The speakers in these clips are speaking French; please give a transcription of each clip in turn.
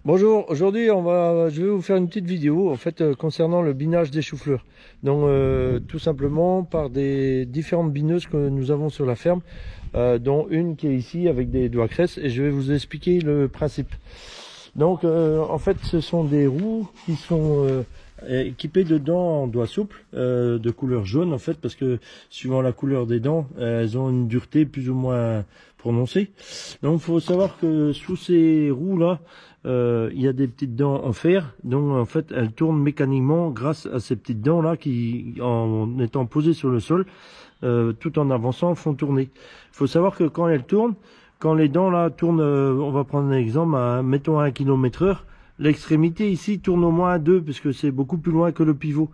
Bonjour, aujourd'hui je vais vous faire une petite vidéo en fait concernant le binage des choux-fleurs. Donc tout simplement par des différentes bineuses que nous avons sur la ferme, dont une qui est ici avec des doigts cresse, et je vais vous expliquer le principe. Donc en fait ce sont des roues qui sont équipées de dents en doigts souples, de couleur jaune en fait, parce que suivant la couleur des dents, elles ont une dureté plus ou moins prononcée. Donc il faut savoir que sous ces roues là, il y a des petites dents en fer, donc en fait elles tournent mécaniquement grâce à ces petites dents là qui, en étant posées sur le sol, tout en avançant, font tourner. Il faut savoir que quand elles tournent, quand les dents là tournent, on va prendre un exemple, mettons à 1 km/h, l'extrémité ici tourne au moins à 2, puisque c'est beaucoup plus loin que le pivot.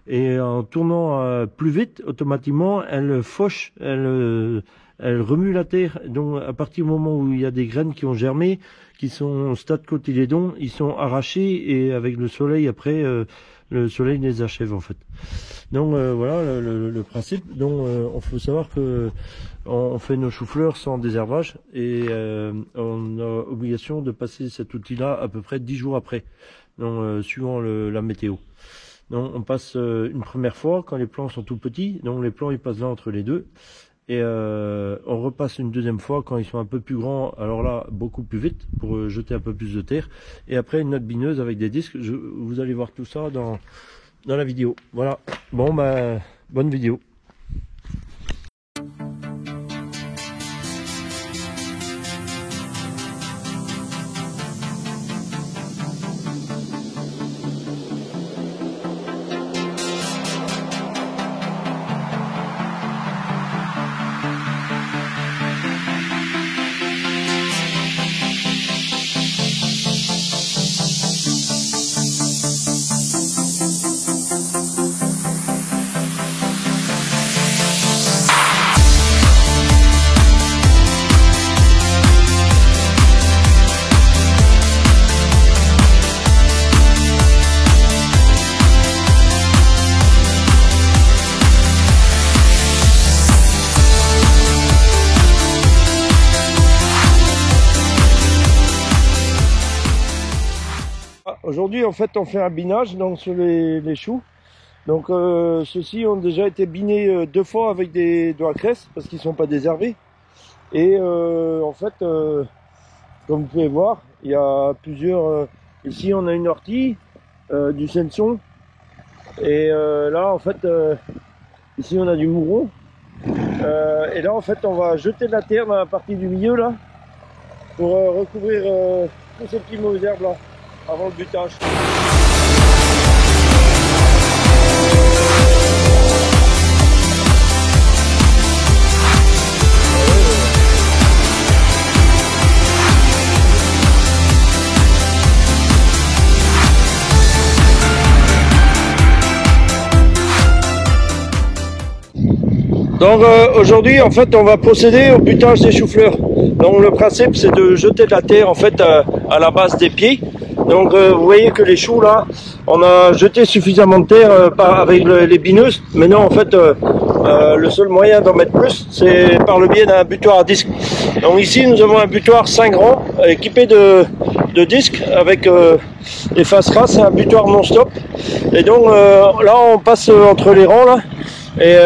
Et en tournant plus vite, automatiquement, elle fauche, elle remue la terre. Donc à partir du moment où il y a des graines qui ont germé, qui sont au stade cotylédon, ils sont arrachés, et avec le soleil après, le soleil les achève en fait. Donc voilà le principe. Donc il faut savoir que on fait nos choux-fleurs sans désherbage, et on a obligation de passer cet outil-là à peu près 10 jours après, donc suivant la météo. Donc on passe une première fois quand les plants sont tout petits, donc les plants ils passent là entre les deux, et on repasse une deuxième fois quand ils sont un peu plus grands, alors là beaucoup plus vite pour jeter un peu plus de terre, et après une autre bineuse avec des disques. Vous allez voir tout ça dans la vidéo. Voilà, bon ben bonne vidéo. Aujourd'hui en fait on fait un binage donc sur les choux. Donc ceux-ci ont déjà été binés 2 fois avec des doigts cresse parce qu'ils sont pas désherbés. Et en fait comme vous pouvez voir, il y a plusieurs, ici on a une ortie, du senson, et là en fait ici on a du mouron, et là en fait on va jeter de la terre dans la partie du milieu là pour recouvrir tous ces petits mauvaises herbes là avant le butage. Donc aujourd'hui en fait on va procéder au butage des choux-fleurs. Donc le principe c'est de jeter de la terre en fait à la base des pieds. Donc vous voyez que les choux là, on a jeté suffisamment de terre avec les bineuses. Maintenant en fait le seul moyen d'en mettre plus, c'est par le biais d'un butoir à disque. Donc ici nous avons un butoir 5 rangs équipé de disques avec les faces ras, c'est un butoir non-stop. Et donc là on passe entre les rangs là, et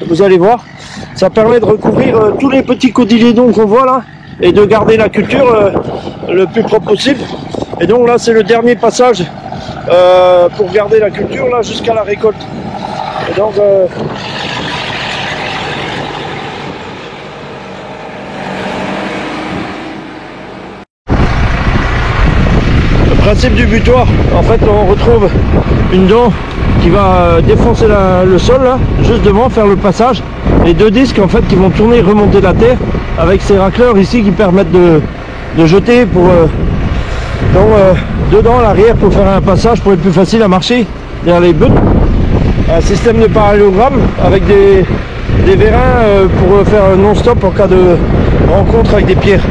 vous allez voir, ça permet de recouvrir tous les petits cotylédons qu'on voit là, et de garder la culture le plus propre possible. Et donc là c'est le dernier passage pour garder la culture là jusqu'à la récolte. Et donc le principe du butoir, en fait on retrouve une dent qui va défoncer le sol là, juste devant, faire le passage, et 2 disques en fait qui vont tourner, remonter la terre avec ces racleurs ici qui permettent de jeter pour dedans à l'arrière pour faire un passage pour être plus facile à marcher derrière les buttes. Un système de parallélogramme avec des vérins pour faire non-stop en cas de rencontre avec des pierres.